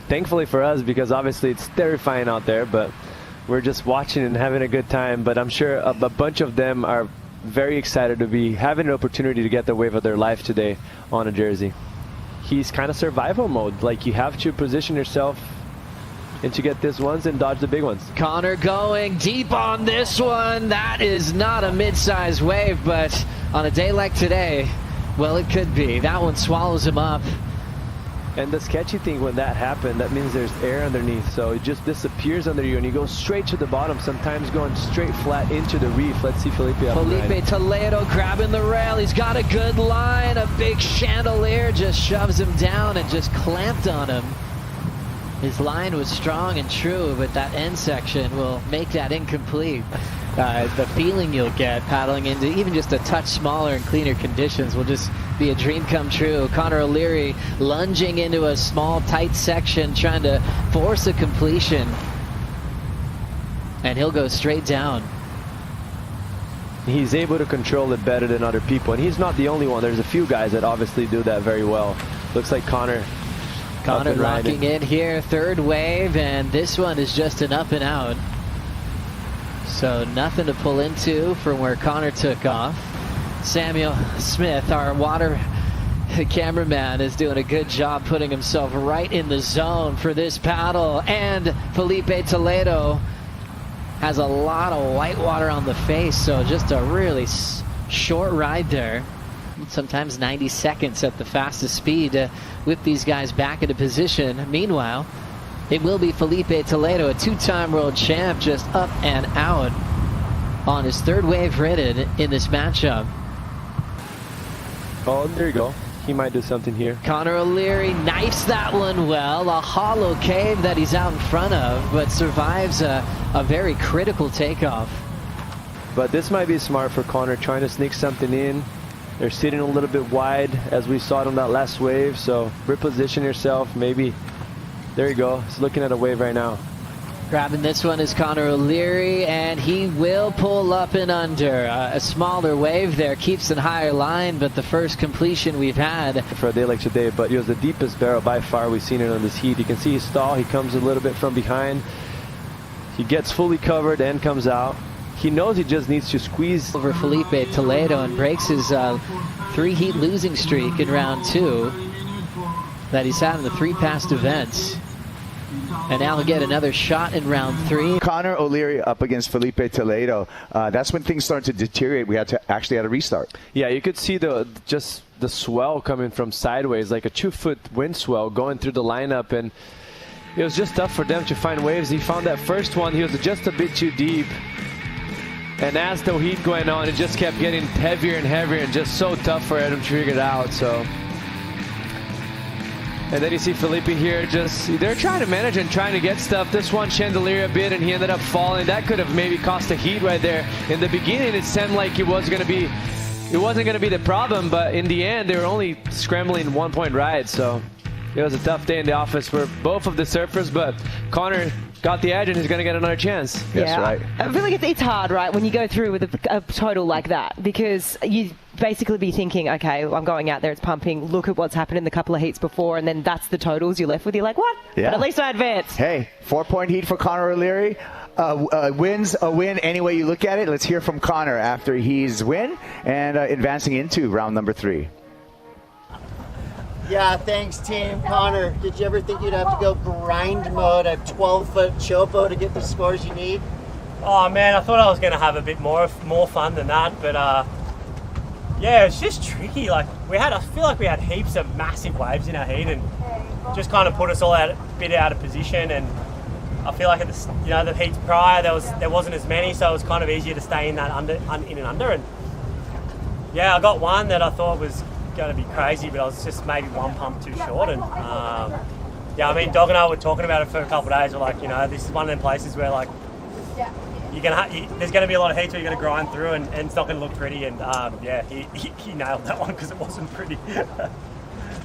thankfully for us, because obviously it's terrifying out there, but we're just watching and having a good time. But I'm sure a bunch of them are very excited to be having an opportunity to get the wave of their life today on a jersey. He's kind of survival mode. Like, you have to position yourself and to get these ones and dodge the big ones. Connor going deep on this one. That is not a mid-sized wave, but on a day like today, well, it could be. That one swallows him up. And the sketchy thing, when that happened, that means there's air underneath, so it just disappears under you and you go straight to the bottom, sometimes going straight flat into the reef. Let's see Filipe up. Filipe Toledo grabbing the rail. He's got a good line. A big chandelier just shoves him down and just clamped on him. His line was strong and true, but that end section will make that incomplete. The feeling you'll get paddling into even just a touch smaller and cleaner conditions will just be a dream come true. Connor O'Leary lunging into a small, tight section, trying to force a completion. And he'll go straight down. He's able to control it better than other people, and he's not the only one. There's a few guys that obviously do that very well. Looks like Connor locking in here, third wave, and this one is just an up and out. So nothing to pull into from where Connor took off. Samuel Smith, our water cameraman, is doing a good job putting himself right in the zone for this paddle. And Filipe Toledo has a lot of white water on the face, so just a really short ride there. Sometimes 90 seconds at the fastest speed to whip these guys back into position. Meanwhile, it will be Filipe Toledo, a two-time world champ, just up and out on his third wave rated in this matchup. Oh, there you go. He might do something here. Connor O'Leary knifes that one well. A hollow cave that he's out in front of, but survives a very critical takeoff. But this might be smart for Connor, trying to sneak something in. They're sitting a little bit wide, as we saw it on that last wave, so reposition yourself, maybe. There you go. He's looking at a wave right now. Grabbing this one is Connor O'Leary, and he will pull up and under. A smaller wave there, keeps a higher line, but the first completion we've had for a day like today. But it was the deepest barrel by far we've seen it on this heat. You can see his stall. He comes a little bit from behind. He gets fully covered and comes out. He knows he just needs to squeeze over Filipe Toledo and breaks his 3-heat losing streak in round 2 that he's had in the 3 past events. And now he'll get another shot in round 3. Connor O'Leary up against Filipe Toledo. That's when things started to deteriorate. We had to restart. Yeah, you could see the swell coming from sideways, like a 2-foot wind swell going through the lineup, and it was just tough for them to find waves. He found that first one. He was just a bit too deep. And as the heat going on, it just kept getting heavier and heavier, and just so tough for him to figure it out. So, and then you see Filipe here, they're trying to manage and trying to get stuff. This one chandelier a bit, and he ended up falling. That could have maybe cost the heat right there. In the beginning, it seemed like it wasn't going to be the problem, but in the end, they were only scrambling 1-point rides. So it was a tough day in the office for both of the surfers, but Connor got the edge and he's going to get another chance. That's right. I feel like it's hard, right, when you go through with a total like that, because you basically be thinking, okay, I'm going out there, it's pumping, look at what's happened in the couple of heats before, and then that's the totals you're left with. You're like, what? Yeah. But at least I advanced. Hey, 4-point heat for Connor O'Leary. Wins a win any way you look at it. Let's hear from Connor after he's win and advancing into round number 3. Yeah, thanks, team. Connor, did you ever think you'd have to go grind mode at 12-foot Teahupo'o to get the scores you need? Oh man, I thought I was going to have a bit more fun than that, but yeah, it's just tricky. Like I feel like we had heaps of massive waves in our heat, and just kind of put us all a bit out of position. And I feel like at the heats prior there wasn't as many, so it was kind of easier to stay in that in and under. And yeah, I got one that I thought was going to be crazy, but I was just maybe one pump too short. And yeah, I mean, Dog and I were talking about it for a couple of days. We're like, this is one of them places where like there's going to be a lot of heats where you're going to grind through, and it's not going to look pretty. And yeah, he nailed that one because it wasn't pretty.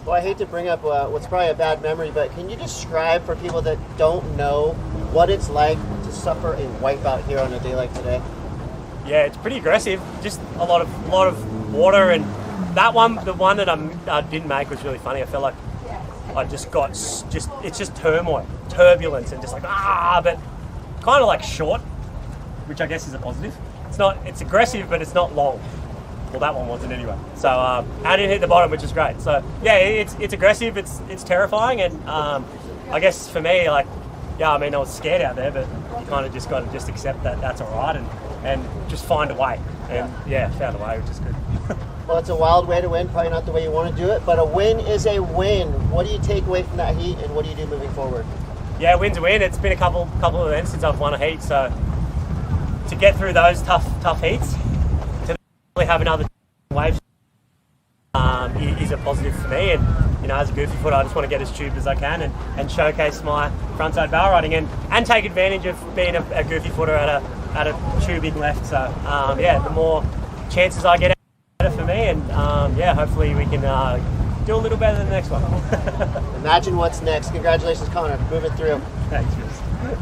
Well, I hate to bring up what's probably a bad memory, but can you describe for people that don't know what it's like to suffer a wipeout here on a day like today? Yeah, it's pretty aggressive. Just a lot of water, and that one, the one that I didn't make was really funny. I felt like I just got it's just turmoil, turbulence, and just like but kind of like short, which I guess is a positive. It's aggressive, but it's not long. Well, that one wasn't anyway. So I didn't hit the bottom, which is great. So yeah, it's aggressive, it's terrifying, and I guess for me, like, I mean, I was scared out there, but you kind of just got to just accept that that's all right, and just find a way. And found a way, which is good. Well, it's a wild way to win, probably not the way you want to do it, but a win is a win. What do you take away from that heat, and what do you do moving forward? Yeah, win's a win. It's been a couple of events since I've won a heat, so to get through those tough heats, to have another wave is a positive for me. And as a goofy footer, I just want to get as tubed as I can and showcase my frontside barrel riding and take advantage of being a goofy footer at a tubing left. So the more chances I get, better for me, and hopefully we can do a little better than the next one. Imagine what's next. Congratulations, Connor. Moving through. Thanks, Chris.